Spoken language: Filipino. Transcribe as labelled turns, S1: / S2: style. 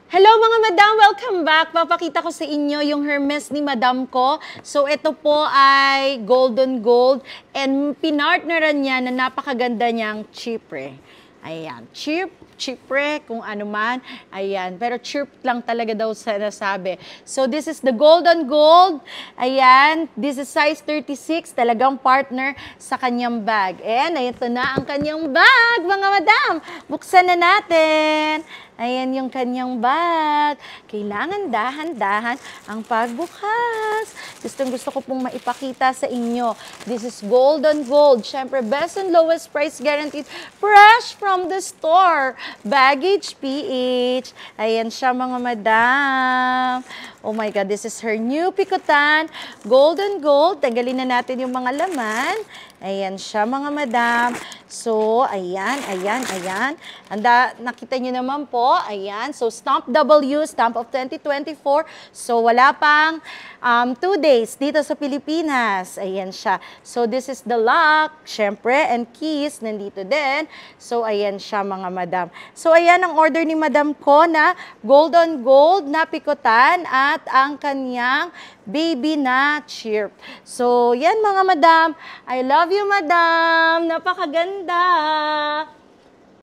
S1: Hello mga madam! Welcome back! Papakita ko sa inyo yung Hermes ni madam ko. So ito po ay golden gold and pinartneran niya na napakaganda niyang chipre. Ayan, chipre, kung ano man. Ayan, pero chirp lang talaga daw nasabi. So this is the golden gold. Ayan, this is size 36, talagang partner sa kanyang bag. And ito na ang kanyang bag, mga madam. Buksan na natin. Ayan yung kanyang bag. Kailangan dahan-dahan ang pagbukas. Gusto ko pong maipakita sa inyo. This is golden gold. Siyempre, best and lowest price guaranteed. Fresh from the store. Baggage PH. Ayan siya mga madam. Oh my God, this is her new pikutan. Golden gold. Tanggalin na natin yung mga laman. Ayan siya mga madam. So, ayan. Nakita nyo naman po. Ayan. So, stamp W, stamp of 2024. So, wala pang 2 days dito sa Pilipinas. Ayan siya. So, this is the lock. Syempre, and keys. Nandito din. So, ayan siya mga madam. So, ayan ang order ni madam ko na gold on gold na pikutan at ang kanyang baby na chirp. So, yan mga madam. I love you, madam. Napakaganda.